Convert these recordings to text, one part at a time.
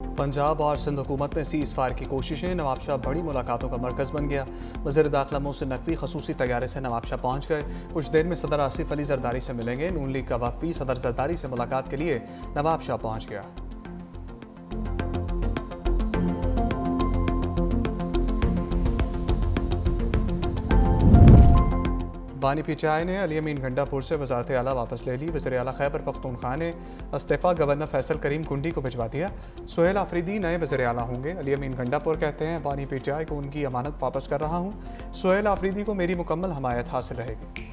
पंजाब और सिंध हुकूमत में सीज़ फायर की कोशिशें, नवाब शाह बड़ी मुलाकातों का मरकज़ बन गया। वज़ीर दाखिला मोहसिन नकवी खसूसी तैयारे से नवाब शाह पहुँच गए। कुछ देर में सदर आसिफ अली जरदारी से मिलेंगे। नून लीग का वफ़द सदर जरदारी से मुलाकात के लिए नवाब शाह पहुँच गया। बानी पीचाई ने अली अमीन गंडापुर से वज़ारत आला वापस ले ली। वज़ीर आला खैबर पख्तूनख्वा ने इस्तीफ़ा गवर्नर फैसल करीम कुंडी को भिजवा दिया। सुहेल आफरीदी नए वज़ीर आला होंगे। अली अमीन गंडापुर कहते हैं, बानी पीचाई को उनकी अमानत वापस कर रहा हूँ। सुहेल आफरीदी को मेरी मुकम्मल हमायत हासिल रहेगी।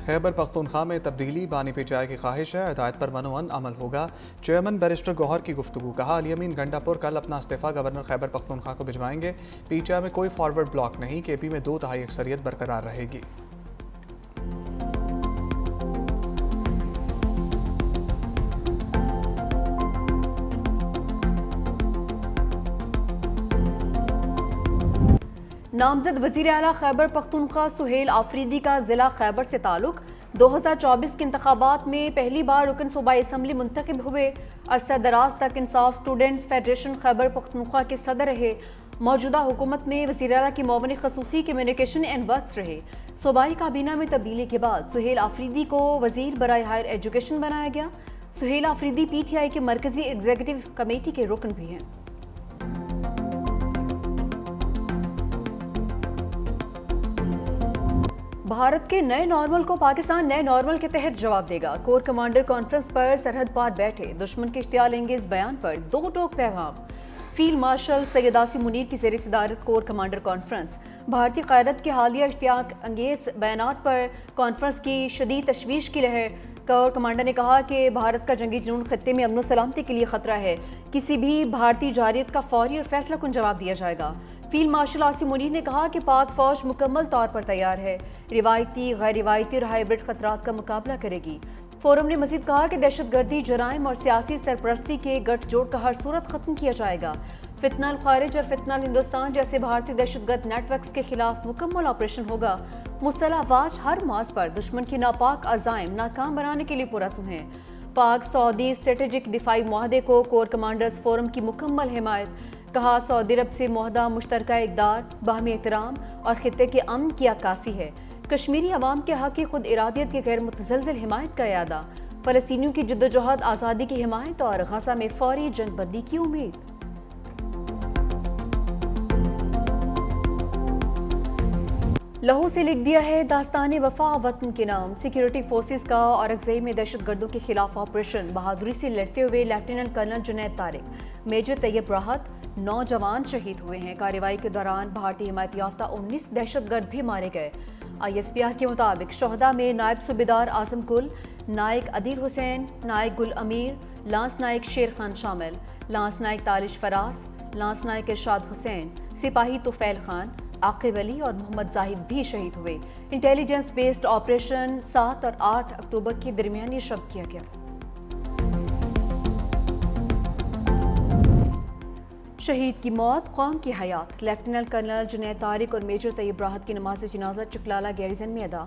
खैबर पख्तूनख्वा में तब्दीली, बानी पीचाई की ख्वाहिश है, हिदायत पर मनोअन अमल होगा। चेयरमैन बैरिस्टर गौहर की गुफ्तगू। कहा, अली अमीन गंडापुर कल अपना इस्तीफ़ा गवर्नर खैबर पख्तूनख्वा को भिजवाएंगे। पीचाई में कोई फॉरवर्ड ब्लॉक नहीं। केपी में 2/3 अक्सरियत बरकरार रहेगी। नामजद वज़ीर आला खैबर पख्तूनख्वा सुहेल आफरीदी का ज़िला खैबर से ताल्लुक़। 2024 के इंतखाबात में पहली बार रुकन सूबाई असम्बली मुंतखब हुए। अरसा दराज तक इंसाफ स्टूडेंट्स फेडरेशन खैबर पख्तूनख्वा के सदर रहे। मौजूदा हुकूमत में वज़ीर आला की मुआवनी खसूसी कम्युनिकेशन एंड वर्क्स रहे। सूबाई काबीना में तब्दीली के बाद सुहेल आफरीदी को वज़ीर बराए हायर एजुकेशन बनाया गया। सुहेल आफरीदी PTI के मरकज़ी एग्जीक्यूटिव कमेटी के रुकन भी हैं। भारत के नए नॉर्मल को पाकिस्तान नए नॉर्मल के तहत जवाब देगा। कोर कमांडर कॉन्फ्रेंस पर सरहद पार बैठे दुश्मन के इश्तियाल अंगेज बयान पर दो टोक पैगाम। फील्ड मार्शल सैयद आसिम मुनीर की ज़ेर सदारत कोर कमांडर कॉन्फ्रेंस। भारतीय क़यादत के हालिया इश्तियाल अंगेज बयानात पर कॉन्फ्रेंस की शदीद तशवीश की लहर। कोर कमांडर ने कहा कि भारत का जंगी जुनून खत्ते में अमन व सलामती के लिए खतरा है। किसी भी भारतीय जारियत का फौरी और फैसला कुन जवाब दिया जाएगा। फील्ड मार्शल आसिम मुनीर ने कहा कि पाक फौज मुकम्मल तौर पर तैयार है, रिवायती, गैर रिवायती और हाइब्रिड खतरात का मुकाबला करेगी। फोरम ने मजीद कहा कि दहशतगर्दी, जराइम और सियासी सरपरस्ती के गठजोड़ का हर सूरत खत्म किया जाएगा। फितनल खारिज और फितनल हिंदुस्तान जैसे भारतीय दहशतगर्द नेटवर्क्स के खिलाफ मुकम्मल ऑपरेशन होगा। मुस्तला अफवाज हर मास पर दुश्मन की नापाक अज़ाइम नाकाम बनाने के लिए पुरज़्म है। पाक सऊदी स्ट्रेटेजिक दिफाई मुआहदे को कोर कमांडर्स फोरम की मुकम्मल हिमायत। कहा, सऊदी अरब से मुआहदा मुश्तरका इक़दार, बाहमी एहतराम और खित्ते के अमन की अक्कासी है। कश्मीरी अवाम के हक़ की खुद इरादियत की गैर मुतज़लज़ल हिमायत का इरादा। फ़लस्तीनियों की जद्दोजहद, आज़ादी की हिमायत और गज़ा में फ़ौरी जंगबंदी की उम्मीद। लहू से लिख दिया है दास्तान वफा वतन के नाम। सिक्योरिटी फोर्सेस का औरंगज़ेब में दहशतगर्दों के खिलाफ ऑपरेशन। बहादुरी से लड़ते हुए lieutenant colonel Junaid Tariq, major Tayyab Rahat, 9 जवान शहीद हुए हैं। कार्रवाई के दौरान भारतीय हिमायत याफ्ता 19 दहशतगर्द भी मारे गए। ISPR के मुताबिक शहदा में नायब सूबेदार आजम गुल, नायक अदील हुसैन, नायक गुल अमीर, लांस नायक शेर खान शामिल। लांस नायक तारिश फराज, लांस नायक इरशाद हुसैन, सिपाही तुफैल खान, आकिब अली और मोहम्मद जाहिद भी शहीद हुए। इंटेलिजेंस बेस्ड ऑपरेशन 7 और 8 अक्टूबर के दरमियान ये शब किया गया। शहीद की मौत, कौम की हयात। लेफ्टिनेंट कर्नल जुनैद तारिक और मेजर तैयब राहत की नमाज जनाजा चकलाला गैरिजन में अदा।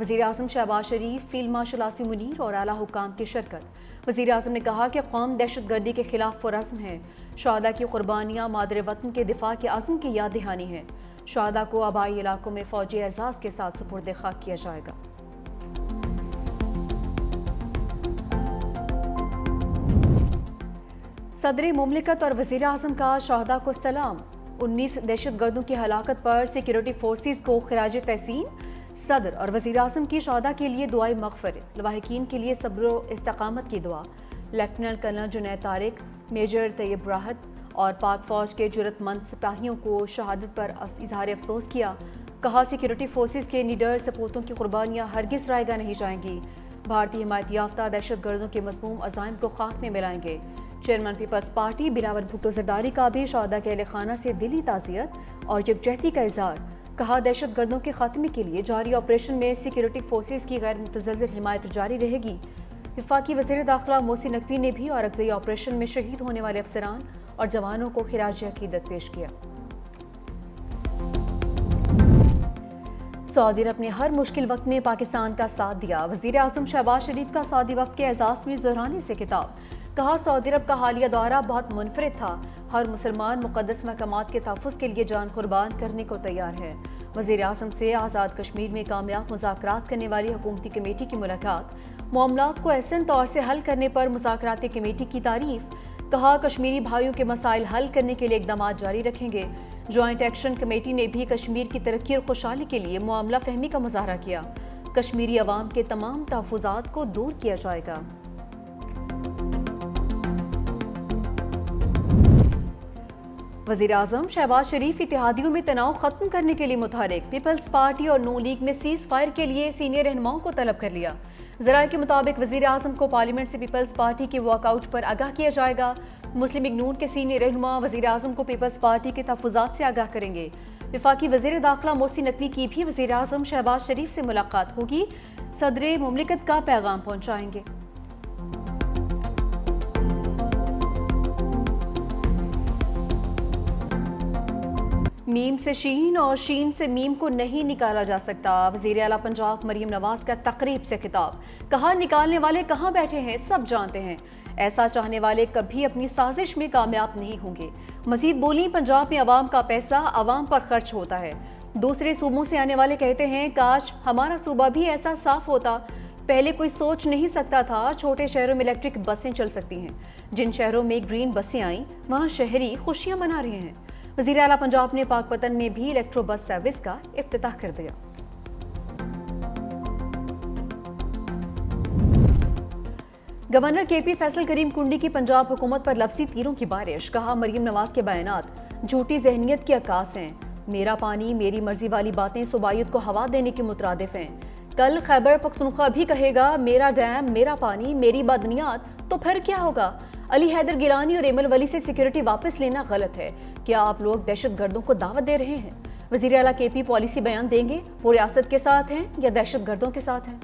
वज़ीर आज़म शहबाज शरीफ, फील्ड मार्शल आसिम मुनीर और आला हुकाम की शिरकत। वज़ीर आज़म ने कहा कि कौम दहशतगर्दी के खिलाफ पुरज़्म है। शहादा की कुर्बानियाँ मादर वतन के दिफा के अज़्म की याद दहानी है। शहादा को आबाई इलाकों में फ़ौजी एजाज़ के साथ सुपुर्द खाक किया जाएगा। सदर मुमलिकत और वज़ीर आज़म का शहादा को सलाम। 19 दहशतगर्दों की हलाकत पर सिक्योरिटी फोर्सेस को खिराज तहसीन। सदर और वज़ीर आज़म की शहादा के लिए दुआई मग़फ़िरत, लवाहिकीन के लिए सब्र व इस्तकामत की दुआ। Lieutenant colonel Junaid Tariq, major Tayyab Rahat और पाक फ़ौज के जुर्रतमंद सिपाहियों को शहादत पर इज़हार अफसोस किया। कहा, सिक्योरिटी फोर्सेस के निडर सपूतों की कुर्बानियाँ हरगिज़ रायगा नहीं जाएंगी। भारतीय हिमायत याफ्ता दहशतगर्दों के मज़मूम अज़ाइम को खाक में मिलाएंगे। Chairman Peoples Party Bilawal Bhutto Zardari का भी शहादा के अहले खाना से दिली ताज़ियत और यकजहती का इज़हार। कहा, दहशतगर्दों के खात्मे के लिए जारी ऑपरेशन में सिक्योरिटी फोर्सेस की गैर मुतज़लज़ल हिमायत जारी रहेगी। वफाकी वज़ीर दाखिला मोहसिन नकवी ने भी औरंगज़ेब ऑपरेशन में शहीद होने वाले अफसरान और जवानों को खिराज अकीदत पेश किया। سعودی عرب نے ہر مشکل وقت میں پاکستان کا ساتھ دیا، وزیر اعظم شہباز شریف کا سعودی وفد کے اعزاز میں زہرانی سے خطاب، کہا سعودی عرب کا حالیہ دورہ بہت منفرد تھا، ہر مسلمان مقدس مقامات کے تحفظ کے لیے جان قربان کرنے کو تیار ہے۔ وزیر اعظم سے آزاد کشمیر میں کامیاب مذاکرات کرنے والی حکومتی کمیٹی کی ملاقات، معاملات کو احسن طور سے حل کرنے پر مذاکراتی کمیٹی کی تعریف، کہا کشمیری بھائیوں کے مسائل حل کرنے کے لیے اقدامات جاری رکھیں گے۔ جوائنٹ ایکشن کمیٹی نے بھی کشمیر کی ترقی اور خوشحالی کے لیے معاملہ فہمی کا مظاہرہ کیا، کشمیری عوام کے تمام تحفظات کو دور کیا جائے گا۔ وزیر اعظم شہباز شریف اتحادیوں میں تناؤ ختم کرنے کے لیے متحرک، پیپلز پارٹی اور نون لیگ میں سیز فائر کے لیے سینئر رہنماؤں کو طلب کر لیا۔ ذرائع کے مطابق وزیر اعظم کو پارلیمنٹ سے پیپلز پارٹی کے واک آؤٹ پر آگاہ کیا جائے گا۔ مسلم لیگ نون کے سینئر رہنما وزیر اعظم کو پیپلز پارٹی کے تحفظات سے آگاہ کریں گے۔ وفاقی وزیر داخلہ محسن نقوی کی بھی وزیر اعظم شہباز شریف سے ملاقات ہوگی، صدر مملکت کا پیغام پہنچائیں گے۔ میم سے شین اور شین سے میم کو نہیں نکالا جا سکتا، وزیر اعلیٰ پنجاب مریم نواز کا تقریب سے خطاب، کہا نکالنے والے کہاں بیٹھے ہیں سب جانتے ہیں، ایسا چاہنے والے کبھی اپنی سازش میں کامیاب نہیں ہوں گے۔ مزید بولیں پنجاب میں عوام کا پیسہ عوام پر خرچ ہوتا ہے، دوسرے صوبوں سے آنے والے کہتے ہیں کاش ہمارا صوبہ بھی ایسا صاف ہوتا، پہلے کوئی سوچ نہیں سکتا تھا چھوٹے شہروں میں الیکٹرک بسیں چل سکتی ہیں، جن شہروں میں گرین بسیں آئیں وہاں شہری خوشیاں منا رہے ہیں۔ وزیر اعلیٰ پنجاب نے پاک پتن میں بھی الیکٹرو بس سروس کا افتتاح کر دیا۔ گورنر کے پی فیصل کریم کنڈی کی پنجاب حکومت پر لفظی تیروں کی بارش، کہا مریم نواز کے بیانات جھوٹی ذہنیت کی عکاس ہیں، میرا پانی میری مرضی والی باتیں صوبائیت کو ہوا دینے کے مترادف ہیں، کل خیبر پختونخوا بھی کہے گا میرا ڈیم میرا پانی میری بادنیات، تو پھر کیا ہوگا؟ علی حیدر گیلانی اور ایمل ولی سے سیکیورٹی واپس لینا غلط ہے، کیا آپ لوگ دہشت گردوں کو دعوت دے رہے ہیں؟ وزیر اعلیٰ کے پی پالیسی بیان دیں گے، وہ ریاست کے ساتھ ہیں یا دہشت گردوں کے ساتھ ہیں؟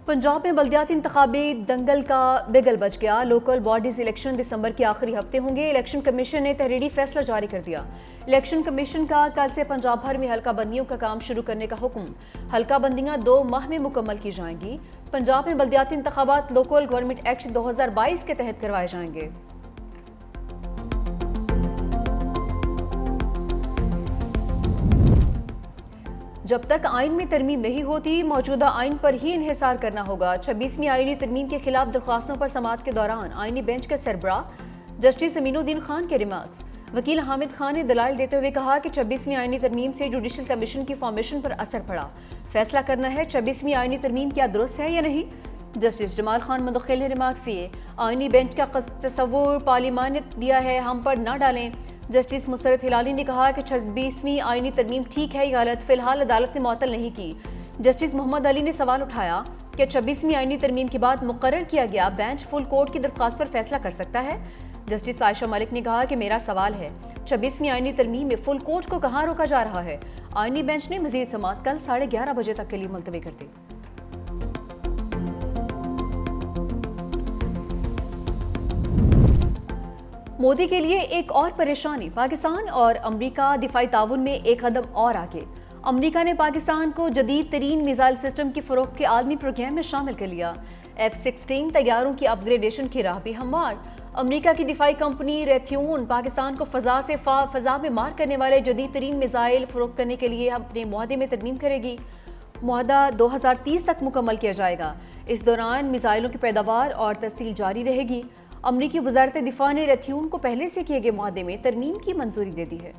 پنجاب میں بلدیاتی انتخابی دنگل کا بگل بچ گیا، لوکل باڈیز الیکشن دسمبر کے آخری ہفتے ہوں گے، الیکشن کمیشن نے تحریری فیصلہ جاری کر دیا۔ الیکشن کمیشن کا کل سے پنجاب بھر میں حلقہ بندیوں کا کام شروع کرنے کا حکم، حلقہ بندیاں 2 ماہ میں مکمل کی جائیں گی۔ پنجاب میں بلدیاتی انتخابات لوکل گورنمنٹ ایکٹ 2022 کے تحت کروائے جائیں گے۔ جب تک آئین میں ترمیم نہیں ہوتی موجودہ آئین پر ہی انحصار کرنا ہوگا، 26ویں آئینی ترمیم کے خلاف درخواستوں پر سماعت کے دوران آئینی بینچ کے سربراہ جسٹس امین الدین خان کے ریمارکس، وکیل حامد خان نے دلائل دیتے ہوئے کہا کہ 26ویں آئینی ترمیم سے جوڈیشل کمیشن کی فارمیشن پر اثر پڑا، فیصلہ کرنا ہے 26ویں آئینی ترمیم کیا درست ہے یا نہیں۔ جسٹس جمال خان مدخل نے ریمارکس کیے، آئینی بینچ کا تصور پارلیمانیت دیا ہے ہم پر نہ ڈالیں۔ جسٹس مسرت ہلالی نے کہا کہ 26ویں آئینی ترمیم ٹھیک ہے یا غلط فی الحال عدالت نے معطل نہیں کی۔ جسٹس محمد علی نے سوال اٹھایا کہ 26ویں آئینی ترمیم کے بعد مقرر کیا گیا بینچ فل کورٹ کی درخواست پر فیصلہ کر سکتا ہے۔ جسٹس عائشہ ملک نے کہا کہ میرا سوال ہے 26ویں آئینی ترمیم میں فل کورٹ کو کہاں روکا جا رہا ہے؟ آئینی بینچ نے مزید سماعت کل 11:30 بجے تک کے لیے ملتوی کر دی۔ مودی کے لیے ایک اور پریشانی، پاکستان اور امریکہ دفاعی تعاون میں ایک قدم اور آگے، امریکہ نے پاکستان کو جدید ترین میزائل سسٹم کی فروخت کے عالمی پروگرام میں شامل کر لیا، F-16 طیاروں کی اپ گریڈیشن کی راہ بھی ہموار۔ امریکہ کی دفاعی کمپنی ریتھیون پاکستان کو فضا سے فضا میں مار کرنے والے جدید ترین میزائل فروخت کرنے کے لیے اپنے معاہدے میں ترمیم کرے گی۔ معاہدہ 2030 تک مکمل کیا جائے گا، اس دوران میزائلوں کی پیداوار اور ترسیل جاری رہے گی۔ امریکی وزارت دفاع نے ریتھیون کو پہلے سے کیے گئے معاہدے میں ترمیم کی منظوری دے دی ہے۔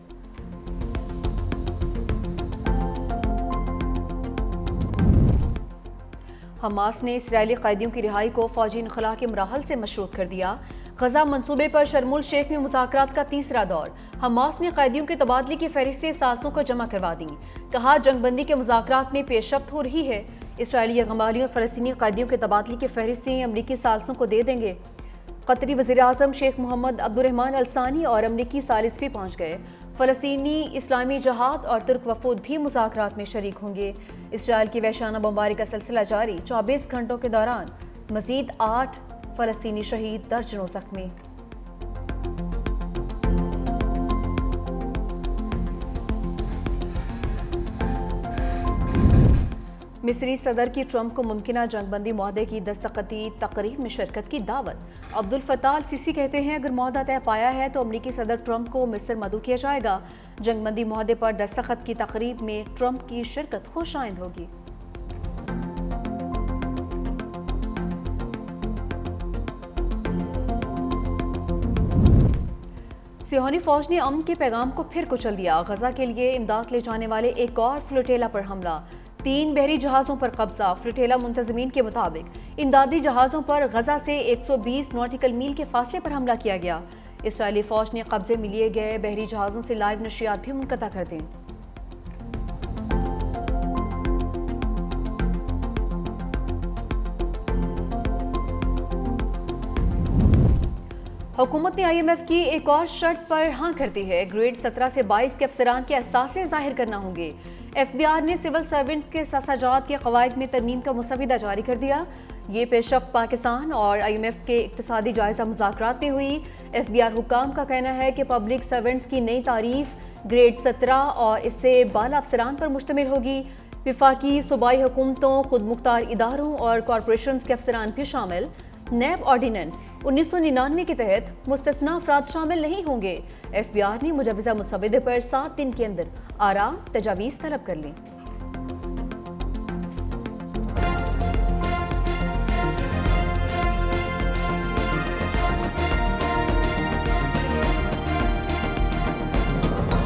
حماس نے اسرائیلی قیدیوں کی رہائی کو فوجی انخلاء کے مراحل سے مشروط کر دیا، غزہ منصوبے پر شرم الشیخ میں مذاکرات کا تیسرا دور، حماس نے قیدیوں کے تبادلے کی فہرستیں سازوں کو جمع کروا دیں، کہا جنگ بندی کے مذاکرات میں پیش رفت ہو رہی ہے، اسرائیلی یرغمالیوں اور فلسطینی قیدیوں کے تبادلے کی فہرستیں امریکی ثالثوں کو دے دیں گے۔ قطری وزیر اعظم شیخ محمد عبد الرحمن الثانی اور امریکی ثالث بھی پہنچ گئے، فلسطینی اسلامی جہاد اور ترک وفود بھی مذاکرات میں شریک ہوں گے۔ اسرائیل کی وحشیانہ بمباری کا سلسلہ جاری، 24 گھنٹوں کے دوران مزید 8 فلسطینی شہید، درجنوں زخمی۔ मिस्री सदर की ट्रंप को मुमकिना जंगबंदी मुआहदे की दस्तखती तकरीब में शिरकत की दावत। अब्दुल फत्ताह अल सीसी कहते हैं अगर मुआहदा तय पाया है तो अमरीकी सदर ट्रंप को मिस्र मदऊ किया जाएगा। जंगबंदी मुआहदे पर दस्तखत की तकरीब में ट्रंप की शिरकत खुशाइंद होगी। सिहोनी फौज ने अमन के पैगाम को फिर कुचल दिया। गजा के लिए इमदाद ले जाने वाले एक और फ्लोटेला पर हमला, 3 बहरी जहाज़ों पर कब्जा। फ्लोटेला मुंतजमीन के मुताबिक इमदादी जहाज़ों पर गजा से 120 नॉटिकल मील के फासले पर हमला किया गया। इसराइली फौज ने कब्जे में लिए गए बहरी जहाज़ों से लाइव नशियात भी मुनक़ता कर दी। हुकूमत ने IMF की एक और शर्त पर हाँ कर दी है। ग्रेड 17 से 22 के अफसरान के असासे ज़ाहिर करना होंगे। FBR ने सिविल सर्वेंट्स के सासाजात के कवायद में तरमीम का मुसविदा जारी कर दिया। ये पेशरफ्त पाकिस्तान और IMF के इक्तिसादी जायज़ा मुज़ाकरात में हुई। FBR हुकाम का कहना है कि पब्लिक सर्वेंट्स की नई तारीफ ग्रेड 17 और इससे बाला अफसरान पर मुश्तमिल होगी। विफाकी सूबाई हुकूमतों, खुद मुख्तार इदारों और कॉरपोरेशन के अफसरान भी शामिल। नैब ऑर्डिनेंस 1999 के तहत मुस्तस्ना अफराद शामिल नहीं होंगे। FBR ने मुजवज़ा मुसविदे पर 7 दिन के अंदर आराम तजावीज़ तलब कर ली।